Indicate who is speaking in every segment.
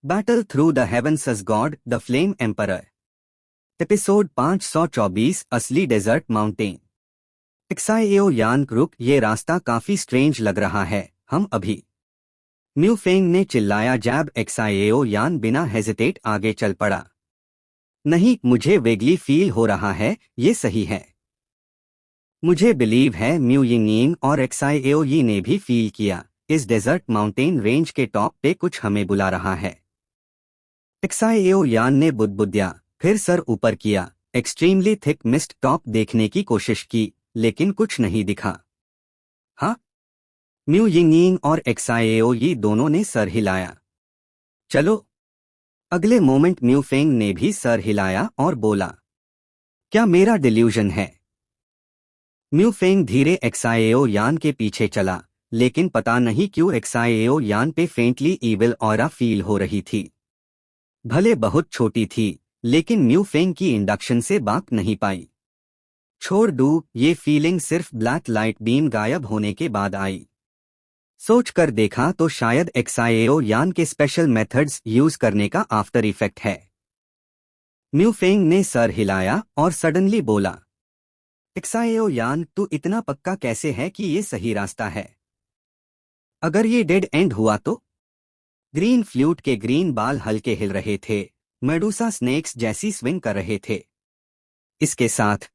Speaker 1: Battle through the heavens as god the flame emperor. Episode 524 असली desert mountain. एक्साइएओ यान रुक, ये रास्ता काफी स्ट्रेंज लग रहा है, हम अभी। म्यू फेंग ने चिल्लाया। जैब एक्साइएओ यान बिना हेजिटेट आगे चल पड़ा। नहीं, मुझे वेगली फील हो रहा है, ये सही है। मुझे बिलीव है म्यू यिंग और एक्साइएओ यी ने भी फील किया। इस डेजर्ट माउंटेन रेंज के टॉप पे कुछ हमें बुला रहा है। एक्साइएओ यान ने बुदबुद्या, फिर सर ऊपर किया। एक्सट्रीमली थिक मिस्ट टॉप देखने की कोशिश की, लेकिन कुछ नहीं दिखा। हाँ? म्यू यिंग और एक्साइएओ यी दोनों ने सर हिलाया। चलो। अगले मोमेंट म्यू फेंग ने भी सर हिलाया और बोला, क्या मेरा डिल्यूजन है? म्यू फेंग धीरे एक्साइएओ यान के पीछे चला, लेकिन पता नहीं क्यों एक्साइएओ यान पे फेंटली ईविल ऑरा फील हो रही थी। भले बहुत छोटी थी, लेकिन म्यू फेंग की इंडक्शन से बाक नहीं पाई। छोड़ दू, ये फीलिंग सिर्फ ब्लैक लाइट बीम गायब होने के बाद आई। सोच कर देखा तो शायद एक्साइएओ यान के स्पेशल मेथड्स यूज करने का आफ्टर इफेक्ट है। म्यू फेंग ने सर हिलाया और सडनली बोला, एक्साइएओ यान, तू इतना पक्का कैसे है कि ये सही रास्ता है? अगर ये डेड एंड हुआ तो? ग्रीन फ्लूट के ग्रीन बाल हल्के हिल रहे थे, मेडूसा स्नेक्स जैसी स्विंग कर रहे थे। इसके साथ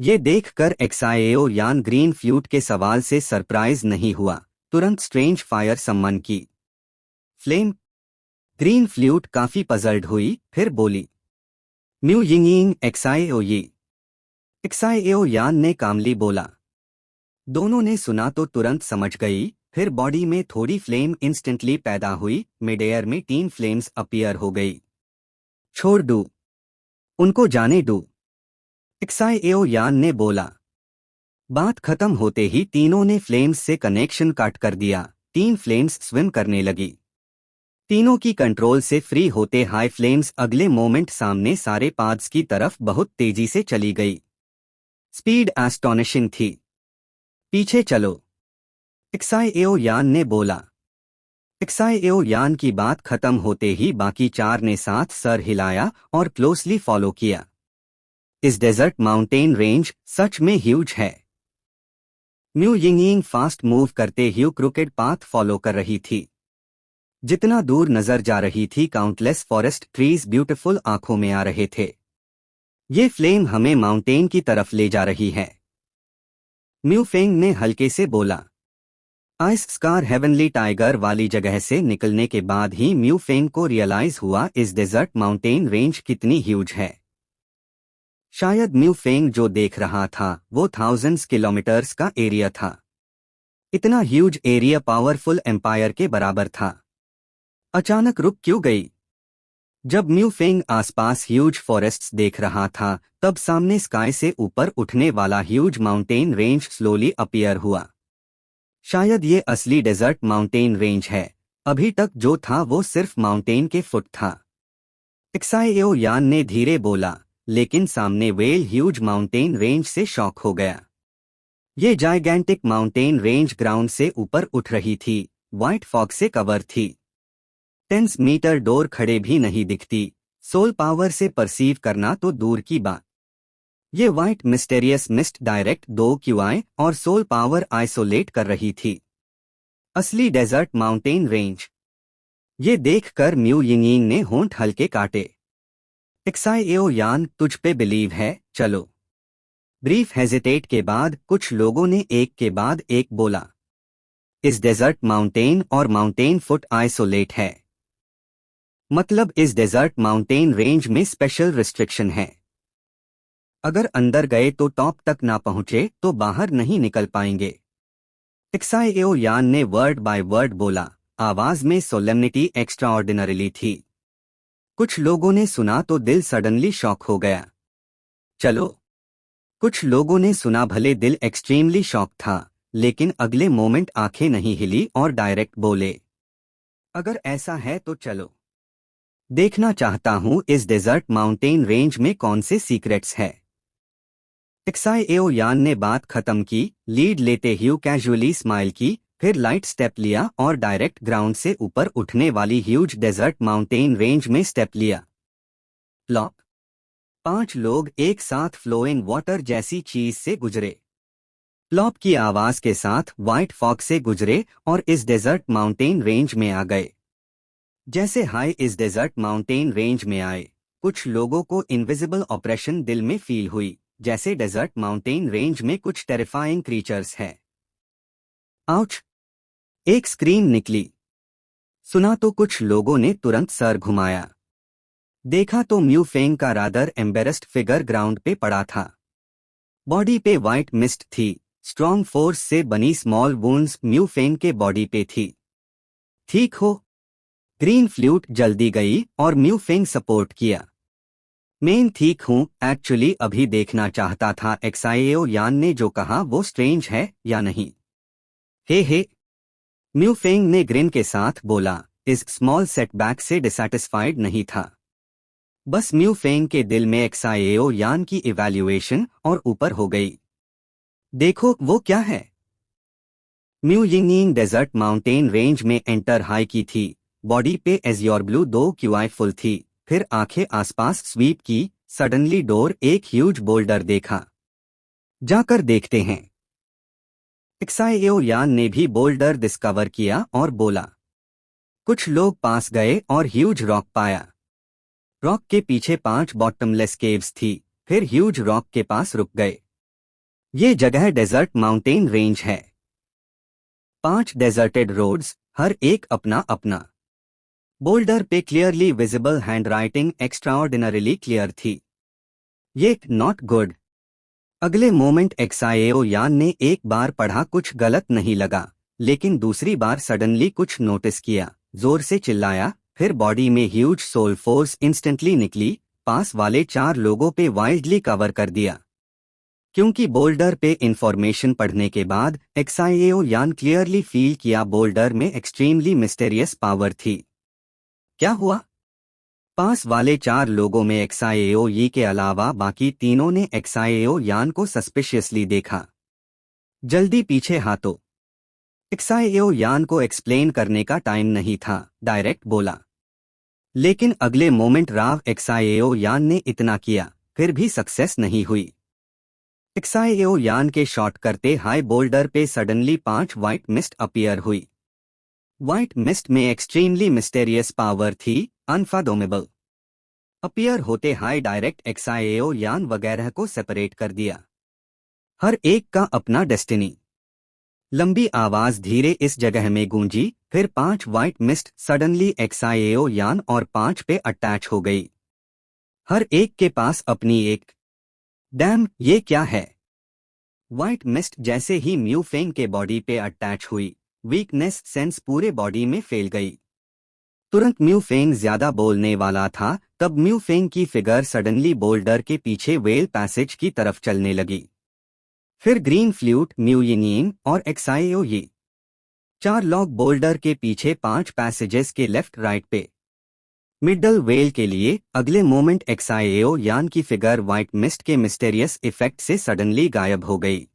Speaker 1: ये देखकर एक्साइएओ यान ग्रीन फ्लूट के सवाल से सरप्राइज नहीं हुआ, तुरंत स्ट्रेंज फायर सम्मन की। फ्लेम? ग्रीन फ्लूट काफी पजल्ड हुई, फिर बोली, म्यू यिंग एक्साइएओ यी। एक्साइएओ यान ने कामली बोला। दोनों ने सुना तो तुरंत समझ गई, फिर बॉडी में थोड़ी फ्लेम इंस्टेंटली पैदा हुई, मिड एयर में 3 फ्लेम्स अपीयर हो गई। छोड़ दू, उनको जाने दू, एक्साइएओ यान ने बोला। बात खत्म होते ही तीनों ने फ्लेम्स से कनेक्शन काट कर दिया। 3 फ्लेम्स स्विम करने लगी। तीनों की कंट्रोल से फ्री होते हाई फ्लेम्स अगले मोमेंट सामने सारे पाथ्स की तरफ बहुत तेजी से चली गई। स्पीड एस्टोनिशिंग थी। पीछे चलो, एक्साइएओ यान ने बोला। एक्साइएओ यान की बात खत्म होते ही बाकी 4 ने साथ सर हिलाया और क्लोजली फॉलो किया। इस डेजर्ट माउंटेन रेंज सच में ह्यूज है। म्यू यिंग फास्ट मूव करते ह्यू क्रुकेड पाथ फॉलो कर रही थी। जितना दूर नजर जा रही थी, काउंटलेस फॉरेस्ट ट्रीज ब्यूटीफुल आंखों में आ रहे थे। ये फ्लेम हमें माउंटेन की तरफ ले जा रही है। म्यू फेंग ने हल्के से बोला। आइस स्कार हेवनली टाइगर वाली जगह से निकलने के बाद ही म्यू फेंग को रियलाइज हुआ इस डेजर्ट माउंटेन रेंज कितनी ह्यूज है। शायद म्यू फेंग जो देख रहा था वो थाउजेंड्स किलोमीटर्स का एरिया था। इतना ह्यूज एरिया पावरफुल एम्पायर के बराबर था। अचानक रुक क्यों गई? जब म्यू फेंग आसपास ह्यूज फॉरेस्ट्स देख रहा था, तब सामने स्काई से ऊपर उठने वाला huge mountain range slowly appear हुआ। शायद ये असली डेजर्ट माउंटेन रेंज है। अभी तक जो था वो सिर्फ माउंटेन के फुट था। एक्साइएओ यान ने धीरे बोला, लेकिन सामने वेल ह्यूज माउंटेन रेंज से शॉक हो गया। ये जाइगैंटिक माउंटेन रेंज ग्राउंड से ऊपर उठ रही थी, व्हाइट फॉग से कवर थी। 10 मीटर डोर खड़े भी नहीं दिखती। सोल पावर से परसीव करना तो दूर की बात। ये white mysterious mist direct 2 QI और सोल पावर आइसोलेट कर रही थी। असली डेजर्ट माउंटेन रेंज। ये देखकर म्यू यिंग ने होंठ हल्के काटे। एक्साइएओ यान, तुझ पे बिलीव है, चलो। ब्रीफ हेजिटेट के बाद कुछ लोगों ने एक के बाद एक बोला। इस डेजर्ट माउंटेन और माउंटेन फुट आइसोलेट है। मतलब इस डेजर्ट माउंटेन रेंज में स्पेशल रिस्ट्रिक्शन है। अगर अंदर गए तो टॉप तक ना पहुंचे तो बाहर नहीं निकल पाएंगे। एक्साइएओ यान ने वर्ड बाय वर्ड बोला, आवाज में सोलेमनिटी एक्स्ट्राऑर्डिनरीली थी। कुछ लोगों ने सुना तो दिल सडनली शॉक हो गया। चलो। कुछ लोगों ने सुना, भले दिल एक्सट्रीमली शॉक था, लेकिन अगले मोमेंट आंखें नहीं हिली और डायरेक्ट बोले, अगर ऐसा है तो चलो। देखना चाहता हूं इस डेजर्ट माउंटेन रेंज में कौन से सीक्रेट्स है। एक्साइएओ यान ने बात खत्म की, लीड लेते ह्यू कैजुअली स्माइल की, फिर लाइट स्टेप लिया और डायरेक्ट ग्राउंड से ऊपर उठने वाली ह्यूज डेजर्ट माउंटेन रेंज में स्टेप लिया। प्लॉप। 5 लोग एक साथ फ्लोइंग वाटर जैसी चीज से गुजरे। प्लॉप की आवाज के साथ व्हाइट फॉग से गुजरे और इस डेजर्ट माउंटेन रेंज में आ गए। जैसे हाई इस डेजर्ट माउंटेन रेंज में आए, कुछ लोगों को इनविजिबल ऑपरेशन दिल में फील हुई, जैसे डेजर्ट माउंटेन रेंज में कुछ टेरिफाइंग क्रीचर्स है। आउच! एक स्क्रीम निकली। सुना तो कुछ लोगों ने तुरंत सर घुमाया। देखा तो म्यू फेंग का रादर एम्बेरस्ड फिगर ग्राउंड पे पड़ा था। बॉडी पे व्हाइट मिस्ट थी। स्ट्रॉन्ग फोर्स से बनी स्मॉल वुंड्स म्यू फेंग के बॉडी पे थी। ठीक हो? ग्रीन फ्लूट जल्दी गई और म्यू फेंग सपोर्ट किया। मेन ठीक हूँ, एक्चुअली अभी देखना चाहता था एक्साइओ यान ने जो कहा वो स्ट्रेंज है या नहीं। हे म्यू फेंग ने ग्रिन के साथ बोला, इस स्मॉल सेटबैक से डिसैटिस्फाइड नहीं था। बस म्यू फेंग के दिल में एक्साइओ यान की इवैल्यूएशन और ऊपर हो गई। देखो वो क्या है। Mu Yingying desert mountain range में एंटर हाई की थी। बॉडी पे एज़्योर ब्लू 2 क्यूआई फुल थी। फिर आंखें आसपास स्वीप की। सडनली डोर एक ह्यूज बोल्डर देखा। जाकर देखते हैं। एक्साइओ यान ने भी बोल्डर डिस्कवर किया और बोला। कुछ लोग पास गए और ह्यूज रॉक पाया। रॉक के पीछे 5 बॉटमलेस केव्स थी। फिर ह्यूज रॉक के पास रुक गए। ये जगह डेजर्ट माउंटेन रेंज है। 5 डेजर्टेड रोड्स, हर एक अपना अपना। बोल्डर पे क्लियरली विजिबल हैंडराइटिंग एक्स्ट्राऑर्डिनरीली क्लियर थी। ये नॉट गुड। अगले मोमेंट एक्साइओ यान ने एक बार पढ़ा, कुछ गलत नहीं लगा, लेकिन दूसरी बार सडनली कुछ नोटिस किया। जोर से चिल्लाया, फिर बॉडी में ह्यूज सोल फोर्स इंस्टेंटली निकली। पास वाले 4 लोगों पे वाइल्डली कवर कर दिया। क्योंकि बोल्डर पे इंफॉर्मेशन पढ़ने के बाद एक्साइओ यान क्लियरली फील किया बोल्डर में एक्सट्रीमली मिस्टेरियस पावर थी। क्या हुआ? पास वाले 4 लोगों में एक्साइओ यी के अलावा बाकी तीनों ने एक्साइओ यान को सस्पिशियसली देखा। जल्दी पीछे हाथों। एक्साइओ यान को एक्सप्लेन करने का टाइम नहीं था, डायरेक्ट बोला। लेकिन अगले मोमेंट राव एक्साइओ यान ने इतना किया, फिर भी सक्सेस नहीं हुई। एक्साइओ यान के शॉट करते हाई बोल्डर पे सडनली 5 व्हाइट मिस्ट अपीयर हुई। व्हाइट मिस्ट में एक्सट्रीमली मिस्टेरियस पावर थी, अनफादोमेबल। अपीयर होते हाई डायरेक्ट एक्साइओ यान वगैरह को सेपरेट कर दिया। हर एक का अपना डेस्टिनी। लंबी आवाज धीरे इस जगह में गूंजी, फिर 5 व्हाइट मिस्ट सडनली एक्साइओ यान और 5 पे अटैच हो गई। हर एक के पास अपनी एक। डैम, ये क्या है? व्हाइट मिस्ट जैसे ही म्यू फेंग के बॉडी पे अटैच हुई, वीकनेस सेंस पूरे बॉडी में फैल गई। तुरंत म्यू फेंग ज्यादा बोलने वाला था, तब म्यू फेंग की फिगर सडनली बोल्डर के पीछे वेल पैसेज की तरफ चलने लगी। फिर ग्रीन फ्लूट, म्यू यिंगयिंग और एक्साइओ यी 4 लोग बोल्डर के पीछे 5 पैसेजेस के लेफ्ट राइट पे। मिडल वेल के लिए अगले मोमेंट एक्साइओ यान की फिगर व्हाइट मिस्ट के मिस्टेरियस इफेक्ट से सडनली गायब हो गई।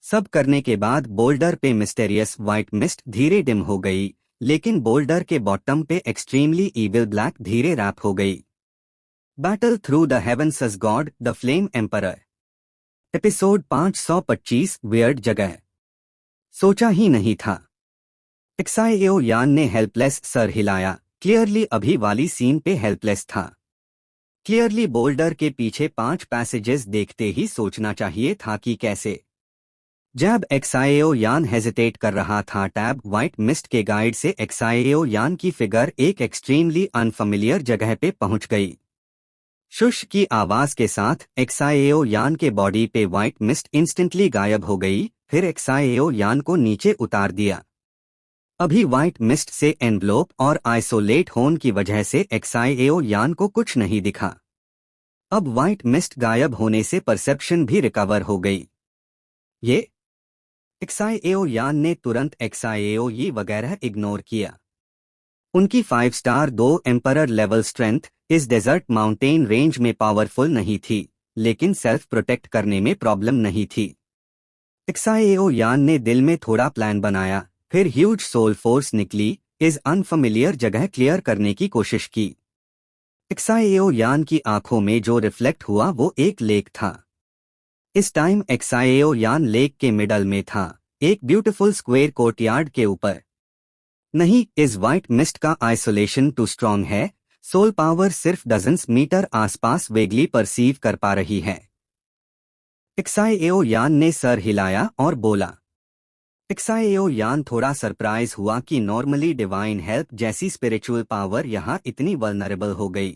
Speaker 1: सब करने के बाद बोल्डर पे मिस्टेरियस व्हाइट मिस्ट धीरे डिम हो गई, लेकिन बोल्डर के बॉटम पे एक्सट्रीमली ईविल ब्लैक धीरे रैप हो गई। Battle through the heavens as god the flame emperor. Episode 525 weird जगह। सोचा ही नहीं था। एक्साइओ यान ने हेल्पलेस सर हिलाया। क्लियरली अभी वाली सीन पे हेल्पलेस था। क्लियरली बोल्डर के पीछे 5 पैसेजेस देखते ही सोचना चाहिए था कि कैसे। जब एक्साइओ यान हेजिटेट कर रहा था, टैब व्हाइट मिस्ट के गाइड से एक्साइओ यान की फिगर एक एक्सट्रीमली अनफेमिलियर जगह पे पहुंच गई। शुश की आवाज के साथ एक्साइओ यान के बॉडी पे व्हाइट मिस्ट इंस्टेंटली गायब हो गई। फिर एक्साइओ यान को नीचे उतार दिया। अभी व्हाइट मिस्ट से एनवलोप और आइसोलेट होने की वजह से एक्साइओ यान को कुछ नहीं दिखा। अब व्हाइट मिस्ट गायब होने से परसेप्शन भी रिकवर हो गई। ये एक्साइओ यान ने तुरंत एक्साइओ यी वगैरह इग्नोर किया। उनकी 5 स्टार 2 एम्परर लेवल स्ट्रेंथ इस डेजर्ट माउंटेन रेंज में पावरफुल नहीं थी, लेकिन सेल्फ प्रोटेक्ट करने में प्रॉब्लम नहीं थी। एक्साइओ यान ने दिल में थोड़ा प्लान बनाया, फिर ह्यूज सोल फोर्स निकली, इस अनफेमिलियर जगह क्लियर करने की कोशिश की। एक्साएओ यान की आंखों में जो रिफ्लेक्ट हुआ वो एक लेक था। इस टाइम एक्साएओ यान लेक के मिडल में था, एक ब्यूटीफुल स्क्वेयर कोर्टयार्ड के ऊपर। नहीं, इस वाइट मिस्ट का आइसोलेशन टू स्ट्रॉन्ग है, सोल पावर सिर्फ डजन्स मीटर आसपास वेगली परसीव कर पा रही है। एक्साएओ यान ने सर हिलाया और बोला। एक्साएओ यान थोड़ा सरप्राइज हुआ कि नॉर्मली डिवाइन हेल्प जैसी स्पिरिचुअल पावर यहाँ इतनी वल्नरेबल हो गई।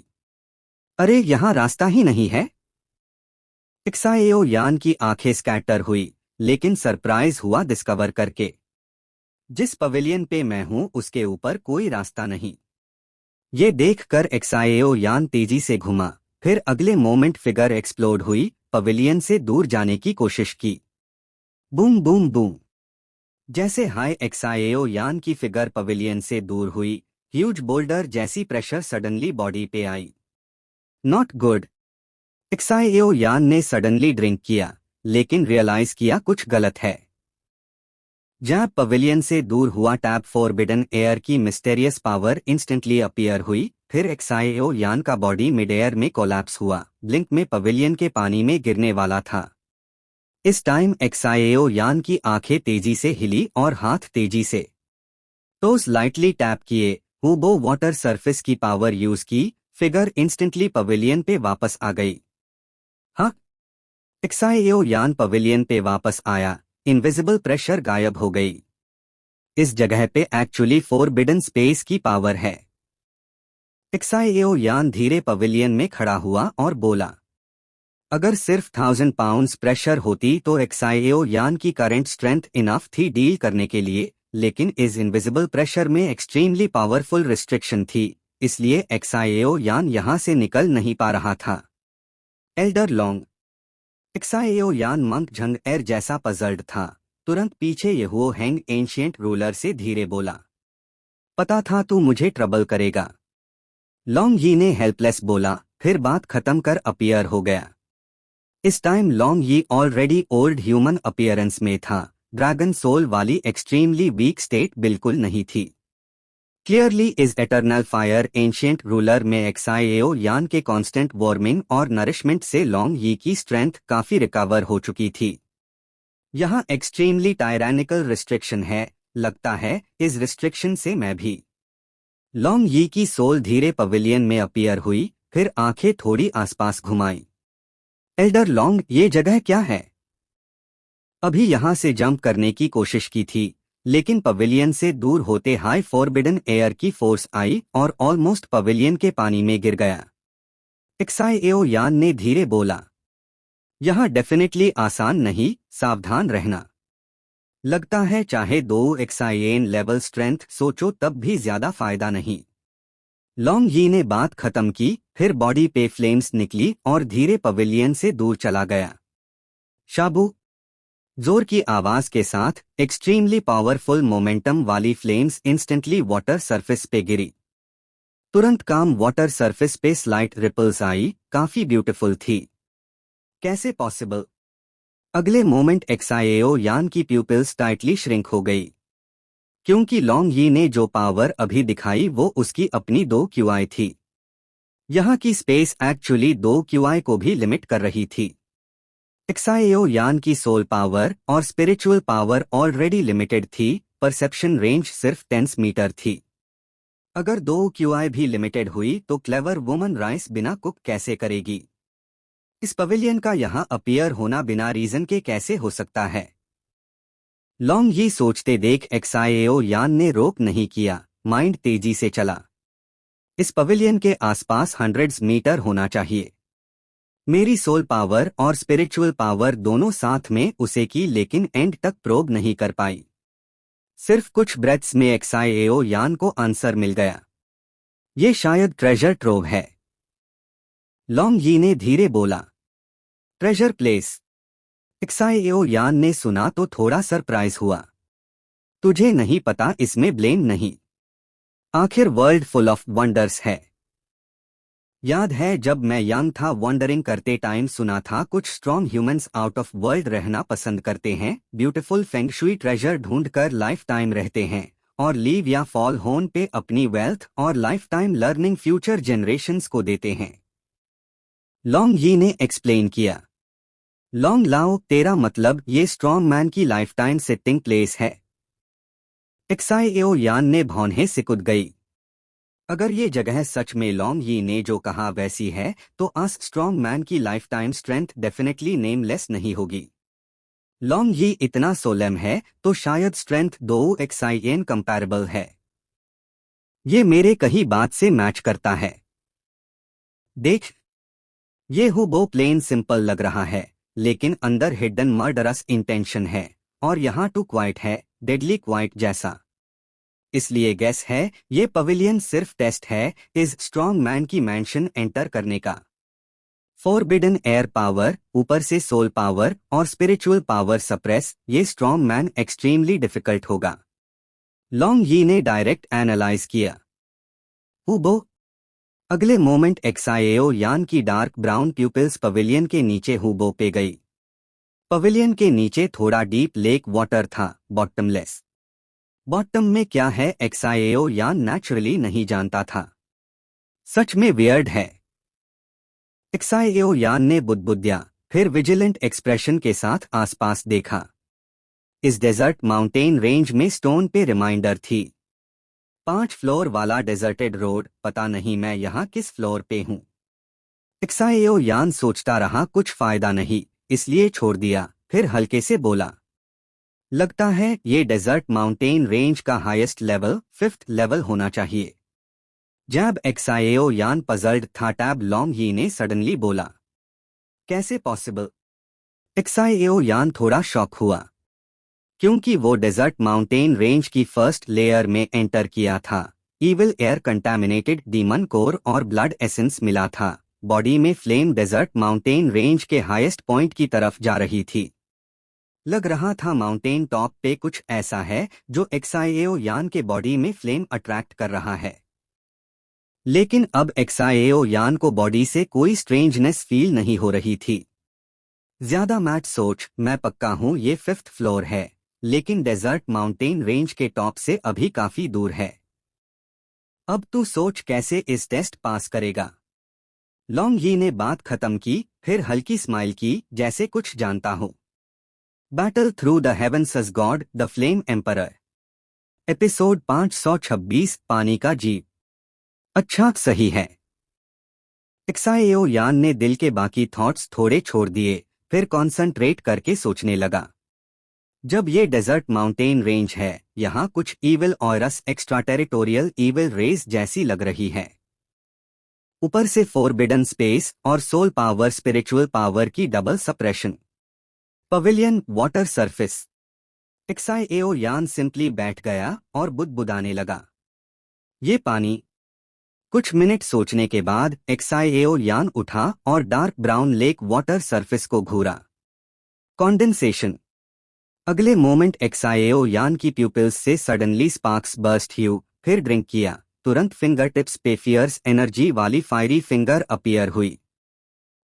Speaker 1: अरे यहाँ रास्ता ही नहीं है। एक्साएओ यान की आंखें स्कैटर हुई, लेकिन सरप्राइज हुआ डिस्कवर करके। जिस पवेलियन पे मैं हूं उसके ऊपर कोई रास्ता नहीं। ये देखकर एक्साएओ यान तेजी से घुमा, फिर अगले मोमेंट फिगर एक्सप्लोड हुई, पवेलियन से दूर जाने की कोशिश की। Boom boom boom. जैसे हाई एक्साएओ यान की फिगर पवेलियन से दूर हुई, ह्यूज बोल्डर जैसी प्रेशर सडनली बॉडी पे आई। Not good. एक्साएओ यान ने सडनली ड्रिंक किया, लेकिन रियलाइज किया कुछ गलत है। जब पवेलियन से दूर हुआ टैप फॉरबिडन एयर की मिस्टेरियस पावर इंस्टेंटली अपीयर हुई, फिर एक्साएओ यान का बॉडी मिड एयर में कोलैप्स हुआ, ब्लिंक में पवेलियन के पानी में गिरने वाला था। इस टाइम एक्साएओ यान की आंखें तेजी से हिली और हाथ तेजी से टोस लाइटली टैप किए, हुबो वाटर सरफेस की पावर यूज की, फिगर इंस्टेंटली पवेलियन पे वापस आ गई। हाँ, एक्साएओ यान पवेलियन पे वापस आया, इनविजिबल प्रेशर गायब हो गई। इस जगह पे एक्चुअली फॉरबिडन स्पेस की पावर है। एक्साएओ यान धीरे पवेलियन में खड़ा हुआ और बोला। अगर सिर्फ 1000 पाउंड्स प्रेशर होती तो एक्साएओ यान की करंट स्ट्रेंथ इनफ थी डील करने के लिए, लेकिन इस इनविजिबल प्रेशर में एक्सट्रीमली पावरफुल रिस्ट्रिक्शन थी, इसलिए एक्साएओ यान यहां से निकल नहीं पा रहा था। Elder long. एक्साएओ यान मंक झंग एर जैसा पजल्ड था, तुरंत पीछे यहुओ हैंग एंशिएंट रूलर से धीरे बोला। पता था तू मुझे ट्रबल करेगा। लॉन्ग यी ने हेल्पलेस बोला, फिर बात खत्म कर अपीयर हो गया। इस टाइम लॉन्ग यी ऑलरेडी ओल्ड ह्यूमन अपीयरेंस में था, ड्रैगन सोल वाली एक्सट्रीमली वीक स्टेट बिल्कुल नहीं थी। Clearly is eternal fire ancient ruler में एक्साएओ यान के कांस्टेंट वार्मिंग और नरिशमेंट से लॉन्ग यी की स्ट्रेंथ काफी रिकवर हो चुकी थी। यहाँ एक्सट्रीमली टायरानिकल रिस्ट्रिक्शन है, लगता है इस रिस्ट्रिक्शन से मैं भी। लॉन्ग यी की सोल धीरे पवेलियन में अपीयर हुई, फिर आंखें थोड़ी आसपास घुमाई। एल्डर लॉन्ग, ये जगह क्या है? अभी यहां से जंप करने की कोशिश की थी, लेकिन पवेलियन से दूर होते हाई फॉरबिडन एयर की फोर्स आई और ऑलमोस्ट पवेलियन के पानी में गिर गया। एक्साएओ यान ने धीरे बोला। यहां डेफिनेटली आसान नहीं, सावधान रहना। लगता है चाहे 2 एक्साएन लेवल स्ट्रेंथ सोचो तब भी ज्यादा फायदा नहीं। लॉन्ग यी ने बात खत्म की, फिर बॉडी पे फ्लेम्स निकली और धीरे पवेलियन से दूर चला गया। शाबू। जोर की आवाज के साथ एक्सट्रीमली पावरफुल मोमेंटम वाली फ्लेम्स इंस्टेंटली वाटर सरफेस पे गिरी। तुरंत काम वाटर सरफेस पे स्लाइट रिपल्स आई, काफी ब्यूटीफुल थी। कैसे पॉसिबल? अगले मोमेंट एक्साएओ यान की प्यूपिल्स टाइटली श्रिंक हो गई, क्योंकि लॉन्ग यी ने जो पावर अभी दिखाई वो उसकी अपनी 2 क्यूआई थी। यहाँ की स्पेस एक्चुअली 2 क्यूआई को भी लिमिट कर रही थी। एक्साएओ यान की सोल पावर और स्पिरिचुअल पावर ऑलरेडी लिमिटेड थी, परसेप्शन रेंज सिर्फ 10 मीटर थी। अगर 2 क्यूआई भी लिमिटेड हुई तो क्लेवर वुमन राइस बिना कुक कैसे करेगी? इस पवेलियन का यहाँ अपीयर होना बिना रीजन के कैसे हो सकता है? लॉन्ग यी सोचते देख एक्साएओ यान ने रोक नहीं किया, माइंड तेजी से चला। इस पवेलियन के आसपास 100 मीटर होना चाहिए। मेरी सोल पावर और स्पिरिचुअल पावर दोनों साथ में उसे की, लेकिन एंड तक प्रोब नहीं कर पाई। सिर्फ कुछ ब्रेथ्स में एक्साएओ यान को आंसर मिल गया। ये शायद ट्रेजर ट्रोव है। लॉन्ग यी ने धीरे बोला। Treasure place. एक्साएओ यान ने सुना तो थोड़ा सरप्राइज हुआ। तुझे नहीं पता इसमें ब्लेम नहीं, आखिर वर्ल्ड फुल ऑफ वंडर्स है। याद है जब मैं यंग था वंडरिंग करते टाइम सुना था कुछ strong humans out of world रहना पसंद करते हैं, ब्यूटीफुल फेंग शुई ट्रेजर ढूंढकर लाइफ टाइम रहते हैं और लीव या फॉल होन पे अपनी वेल्थ और life time learning future generations को देते हैं। लॉन्ग यी ने एक्सप्लेन किया। लॉन्ग लाओ, तेरा मतलब ये स्ट्रॉन्ग मैन की लाइफ टाइम सिटिंग प्लेस है? एक्साइओ यान ने भौंहे सिकुड़ गई। अगर ये जगह सच में लॉन्ग यी ने जो कहा वैसी है तो अस स्ट्रॉन्ग मैन की life time strength definitely nameless नहीं होगी। लॉन्ग यी इतना सोलेम है तो शायद स्ट्रेंथ दो एक्साइएन कंपैरेबल है। ये मेरे कही बात से मैच करता है। देख, ये हुबो प्लेन सिंपल लग रहा है लेकिन अंदर हिडन मर्डरस इंटेंशन है और यहाँ टू क्वाइट है, डेडली क्वाइट जैसा। इसलिए गैस है ये पवेलियन सिर्फ टेस्ट है इस स्ट्रॉन्ग मैन की मैंशन एंटर करने का। फॉरबिडन एयर पावर, ऊपर से सोल पावर और स्पिरिचुअल पावर सप्रेस, ये स्ट्रॉन्ग मैन एक्सट्रीमली डिफिकल्ट होगा। लॉन्ग यी ने डायरेक्ट एनालाइज किया। हुबो। अगले मोमेंट एक्साएओ यान की डार्क ब्राउन प्यूपिल्स पवेलियन के नीचे हुबो पे गई। पवेलियन के नीचे थोड़ा डीप लेक वाटर था, बॉटमलेस। बॉटम में क्या है एक्साएओ यान नेचुरली नहीं जानता था। सच में वियर्ड है। एक्साएओ यान ने बुदबुद्या, फिर विजिलेंट एक्सप्रेशन के साथ आसपास देखा। इस डेजर्ट माउंटेन रेंज में स्टोन पे रिमाइंडर थी। 5 फ्लोर वाला डेजर्टेड रोड, पता नहीं मैं यहाँ किस फ्लोर पे हूँ। एक्साएओ यान सोचता रहा कुछ फायदा नहीं, इसलिए छोड़ दिया, फिर हल्के से बोला, लगता है ये डेजर्ट माउंटेन रेंज का हाईएस्ट लेवल 5th लेवल होना चाहिए। जब एक्साएओ यान पजल्ड था टैब लॉन्ग यी ने सडनली बोला, कैसे पॉसिबल? एक्साएओ यान थोड़ा शॉक हुआ क्योंकि वो डेजर्ट माउंटेन रेंज की फर्स्ट लेयर में एंटर किया था। Evil air, contaminated demon core और ब्लड एसेंस मिला था। बॉडी में फ्लेम डेजर्ट माउंटेन रेंज के हाईएस्ट पॉइंट की तरफ जा रही थी। लग रहा था माउंटेन टॉप पे कुछ ऐसा है जो एक्साएओ यान के बॉडी में फ्लेम अट्रैक्ट कर रहा है। लेकिन अब एक्साएओ यान को बॉडी से कोई स्ट्रेंजनेस फील नहीं हो रही थी। ज्यादा मैच सोच, मैं पक्का हूं ये 5th फ्लोर है, लेकिन डेजर्ट माउंटेन रेंज के टॉप से अभी काफी दूर है। अब तू सोच कैसे इस टेस्ट पास करेगा। लॉन्ग यी ने बात खत्म की, फिर हल्की स्माइल की जैसे कुछ जानता हो। Battle through the heavens as god, the flame emperor. Episode 526, पानी का जीव। अच्छा, सही है। एक्साएओ यान ने दिल के बाकी थॉट्स थोड़े छोड़ दिए, फिर कॉन्संट्रेट करके सोचने लगा। जब ये डेजर्ट माउंटेन रेंज है, यहाँ कुछ evil auras extraterritorial evil race जैसी लग रही है। ऊपर से फॉरबिडन स्पेस और सोल पावर स्पिरिचुअल पावर की double suppression. Pavilion, water surface. Xiao Yan simply बैठ गया और बुदबुदाने लगा, ये पानी। कुछ मिनट सोचने के बाद एक्साएओ यान उठा और dark brown lake water surface को घूरा। कॉन्डेंसेशन। अगले मोमेंट एक्साएओ यान की प्यूपिल्स से सडनली स्पार्क्स बर्स्ट हुई, फिर ड्रिंक किया। तुरंत फिंगर टिप्स पे फियर्स एनर्जी वाली फायरी फिंगर अपीयर हुई।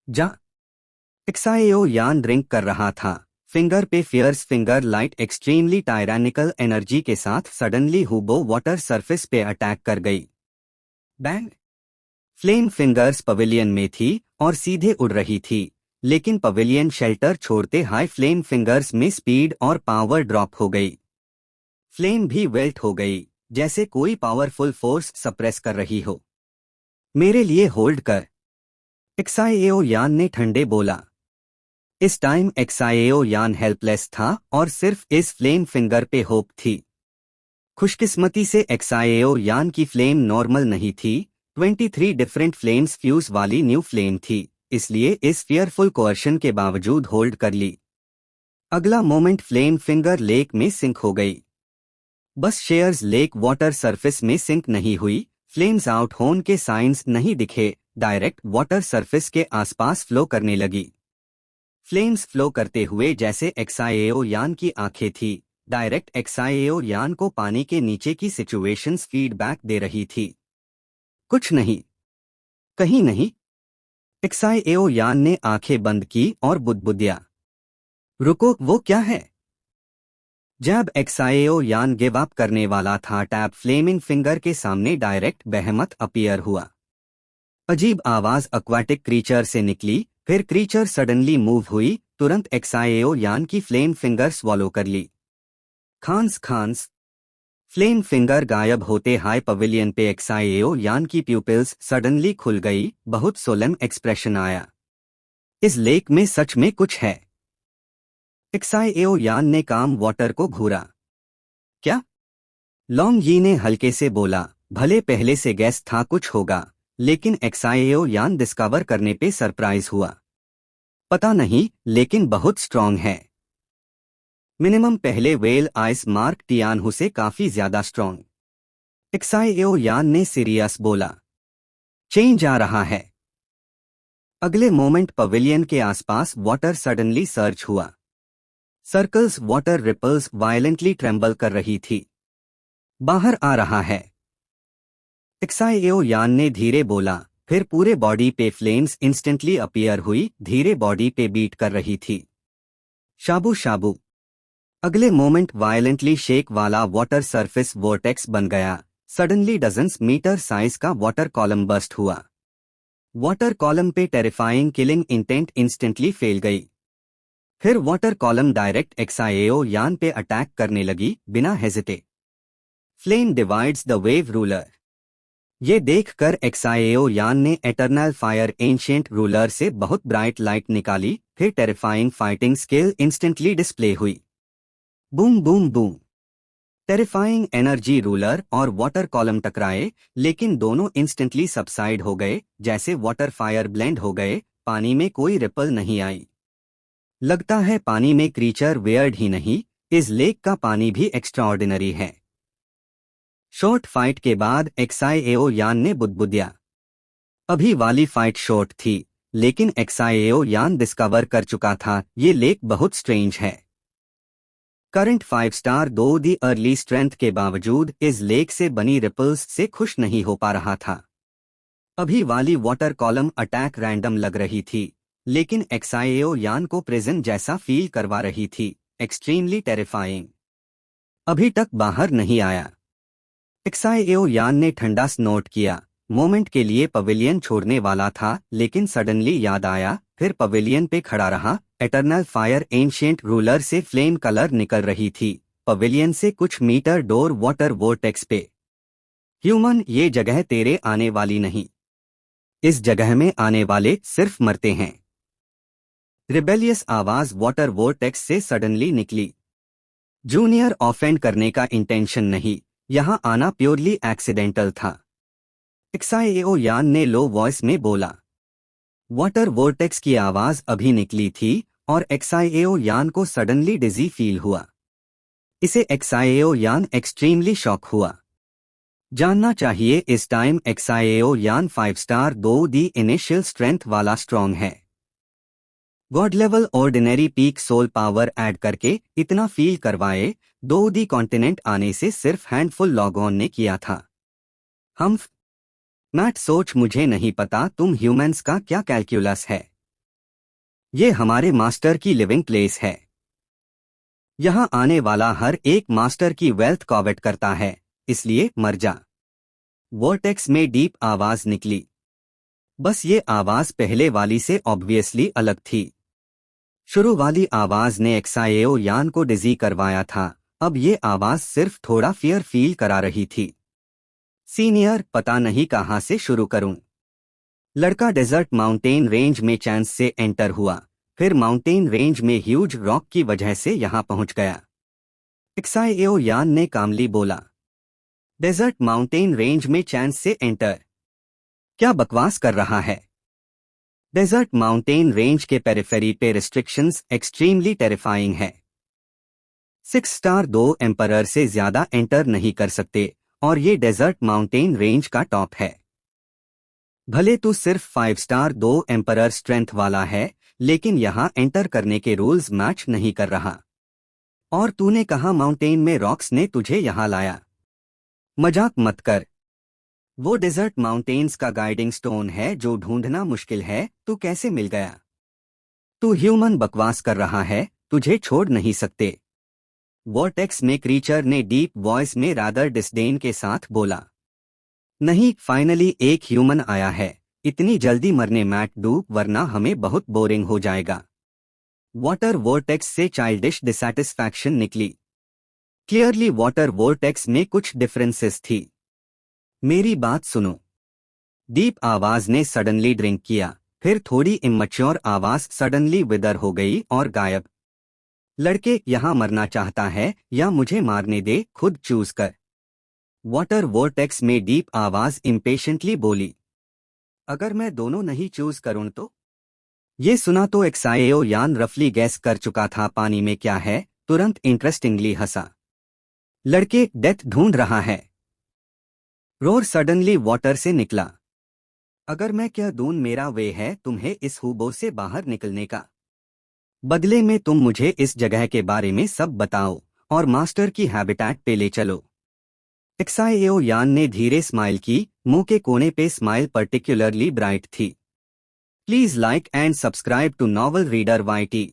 Speaker 1: जा। एक्साएओ यान ड्रिंक कर रहा था, फिंगर पे fierce finger light extremely tyrannical energy के साथ सडनली हुबो वाटर सरफेस पे अटैक कर गई। बैंग। फ्लेम फिंगर्स पवेलियन में थी और सीधे उड़ रही थी, लेकिन पवेलियन शेल्टर छोड़ते हाई फ्लेम फिंगर्स में स्पीड और पावर ड्रॉप हो गई। फ्लेम भी वेल्ट हो गई, जैसे कोई पावरफुल फोर्स सप्रेस कर रही हो। मेरे लिए होल्ड कर, एक्साएओ यान ने ठंडे बोला। इस टाइम एक्साएओ यान हेल्पलेस था और सिर्फ इस फ्लेम फिंगर पे होप थी। खुशकिस्मती से एक्साएओ यान की फ्लेम नॉर्मल नहीं थी, 23 डिफरेंट फ्लेम्स फ्यूज वाली न्यू फ्लेम थी, इसलिए इस फियरफुल कोअर्शन के बावजूद होल्ड कर ली। अगला मोमेंट फ्लेम फिंगर लेक में सिंक हो गई। बस शेयर्स लेक वाटर सरफेस में सिंक नहीं हुई, फ्लेम्स आउट होने के साइंस नहीं दिखे, डायरेक्ट वाटर सरफेस के आसपास फ्लो करने लगी। फ्लेम्स फ्लो करते हुए जैसे एक्साएओ यान की आंखें थी, डायरेक्ट एक्साएओ यान को पानी के नीचे की सिचुएशंस फीडबैक दे रही थी। कुछ नहीं। कहीं नहीं। एक्साएओ यान ने आंखें बंद की और बुदबुदिया। रुको, वो क्या है? जब एक्साएओ यान गिव अप करने वाला था, टैब फ्लेमिंग फिंगर के सामने डायरेक्ट बेहेमथ अपीयर हुआ। अजीब आवाज एक्वाटिक क्रीचर से निकली, फिर क्रीचर सडनली मूव हुई, तुरंत एक्साएओ यान की फ्लेम फिंगर स्वॉलो कर ली। खांस खांस। फ्लेम फिंगर गायब होते हाई पवेलियन पे एक्साएओ यान की प्यूपिल्स सडनली खुल गई, बहुत सोलम एक्सप्रेशन आया। इस लेक में सच में कुछ है। एक्साएओ यान ने काम वाटर को घूरा। क्या? लॉन्ग यी ने हल्के से बोला। भले पहले से गैस था कुछ होगा, लेकिन एक्साएओ यान डिस्कवर करने पे सरप्राइज हुआ। पता नहीं, लेकिन बहुत स्ट्रॉन्ग है। मिनिमम पहले वेल आइस मार्क टियानहू से काफी ज्यादा स्ट्रॉन्ग। एक्साएओ यान ने सीरियस बोला। चेंज आ रहा है। अगले मोमेंट पवेलियन के आसपास वाटर सडनली सर्च हुआ। Circles water ripples violently tremble कर रही थी। बाहर आ रहा है। एक्साएओ यान ने धीरे बोला, फिर पूरे बॉडी पे फ्लेम्स इंस्टेंटली अपीयर हुई, धीरे बॉडी पे बीट कर रही थी। शाबू शाबू। अगले मोमेंट वायलेंटली शेक वाला वाटर सरफेस वोर्टेक्स बन गया। सडनली डजन्स मीटर साइज का वाटर कॉलम बस्ट हुआ। वाटर कॉलम पे terrifying killing intent instantly fail गई। फिर वाटर कॉलम डायरेक्ट एक्साएओ यान पे अटैक करने लगी, बिना hesitate. Flame divides the wave ruler. ये देखकर एक्साएओ यान ने एटर्नल फायर एंशिएंट रूलर से बहुत ब्राइट लाइट निकाली, फिर terrifying fighting skill instantly display हुई। Boom boom boom. Terrifying energy ruler और वाटर कॉलम टकराए, लेकिन दोनों इंस्टेंटली सबसाइड हो गए, जैसे वाटर फायर ब्लेंड हो गए। पानी में कोई रिपल नहीं आई। लगता है पानी में क्रीचर वेयर्ड ही नहीं, इस लेक का पानी भी एक्स्ट्राऑर्डिनरी है। शॉर्ट फाइट के बाद एक्साएओ यान ने बुदबुदिया। अभी वाली फाइट शॉर्ट थी, लेकिन एक्साएओ यान डिस्कवर कर चुका था, ये लेक बहुत स्ट्रेंज है। करंट 5 स्टार 2 दी अर्ली स्ट्रेंथ के बावजूद इस लेक से बनी रिपल्स से खुश नहीं हो पा रहा था। अभी वाली वाटर कॉलम अटैक रैंडम लग रही थी, लेकिन एक्साएओ यान को प्रिजन जैसा फील करवा रही थी, एक्सट्रीमली टेरिफाइंग। अभी तक बाहर नहीं आया। एक्साएओ यान ने ठंडा स्नोट किया। मोमेंट के लिए पवेलियन छोड़ने वाला था, लेकिन सडनली याद आया, फिर पवेलियन पे खड़ा रहा। एटर्नल फायर एंशिएंट रूलर से फ्लेम कलर निकल रही थी, पवेलियन से कुछ मीटर डोर वाटर वोर्टेक्स पे। ह्यूमन, ये जगह तेरे आने वाली नहीं। इस जगह में आने वाले सिर्फ मरते हैं। रिबेलियस आवाज वाटर वोर्टेक्स से सडनली निकली। जूनियर ऑफेंड करने का इंटेंशन नहीं, यहां आना प्योरली एक्सीडेंटल था। एक्साएओ यान ने लो वॉइस में बोला। वाटर वोर्टेक्स की आवाज अभी निकली थी और एक्साएओ यान को सडनली डिजी फील हुआ। इसे एक्साएओ यान एक्सट्रीमली शॉक हुआ। जानना चाहिए इस time Xiao Yan 5 star 2 the initial strength वाला स्ट्रॉन्ग है। God level ordinary peak soul power add करके इतना फील करवाए, 2 दी कॉन्टिनेंट आने से सिर्फ हैंडफुल लॉग ऑन ने किया था। हम मैट सोच, मुझे नहीं पता तुम ह्यूमंस का क्या कैलकुलस है। ये हमारे मास्टर की लिविंग प्लेस है। यहां आने वाला हर एक मास्टर की वेल्थ कॉवेट करता है, इसलिए मर जा। वोर्टेक्स में डीप आवाज निकली। बस ये आवाज पहले वाली से ऑब्वियसली अलग थी। शुरू वाली आवाज ने एक्साएओ यान को डिजी करवाया था, अब ये आवाज सिर्फ थोड़ा फियर फील करा रही थी। सीनियर, पता नहीं कहां से शुरू करूं। लड़का डेजर्ट माउंटेन रेंज में चांस से एंटर हुआ, फिर माउंटेन रेंज में ह्यूज रॉक की वजह से यहां पहुंच गया। एक्साएओ यान ने कामली बोला। डेजर्ट माउंटेन रेंज में चांस से एंटर? क्या बकवास कर रहा है? डेजर्ट माउंटेन रेंज के पेरिफेरी पे रिस्ट्रिक्शंस एक्सट्रीमली टेरिफाइंग है। 6 स्टार 2 एम्परर से ज्यादा एंटर नहीं कर सकते, और ये डेजर्ट माउंटेन रेंज का टॉप है। भले तू सिर्फ 5 स्टार 2 एम्परर स्ट्रेंथ वाला है, लेकिन यहां एंटर करने के रूल्स मैच नहीं कर रहा। और तूने कहा माउंटेन में रॉक्स ने तुझे यहां लाया? मजाक मत कर। वो डेजर्ट माउंटेन्स का गाइडिंग स्टोन है जो ढूंढना मुश्किल है, तू कैसे मिल गया? तू ह्यूमन बकवास कर रहा है, तुझे छोड़ नहीं सकते। वॉर्टेक्स में क्रीचर ने डीप वॉइस में रादर डिस्डेन के साथ बोला। नहीं, फाइनली एक ह्यूमन आया है। इतनी जल्दी मरने मैट डू, वरना हमें बहुत बोरिंग हो जाएगा। वाटर वॉर्टेक्स से चाइल्डिश डिसैटिस्फैक्शन निकली। क्लियरली वाटर वॉर्टेक्स में कुछ डिफरेंसेस थी। मेरी बात सुनो। डीप आवाज ने सडनली ड्रिंक किया, फिर थोड़ी इमैच्योर आवाज सडनली विदर हो गई और गायब। लड़के, यहां मरना चाहता है या मुझे मारने दे, खुद चूज कर। वाटर वॉर्टेक्स में डीप आवाज इम्पेशेंटली बोली। अगर मैं दोनों नहीं चूज करूं तो? ये सुना तो एक्साएओ यान रफली गैस कर चुका था पानी में क्या है, तुरंत इंटरेस्टिंगली हंसा। लड़के, डेथ ढूंढ रहा है। रोर सडनली वाटर से निकला। अगर मैं क्या दूं, मेरा वे है तुम्हें इस हुबो से बाहर निकलने का। बदले में तुम मुझे इस जगह के बारे में सब बताओ और मास्टर की हैबिटेट पे ले चलो। एक्साएओ यान ने धीरे स्माइल की, मुंह के कोने पे स्माइल पर्टिकुलरली ब्राइट थी। Please like and subscribe to novel reader YT।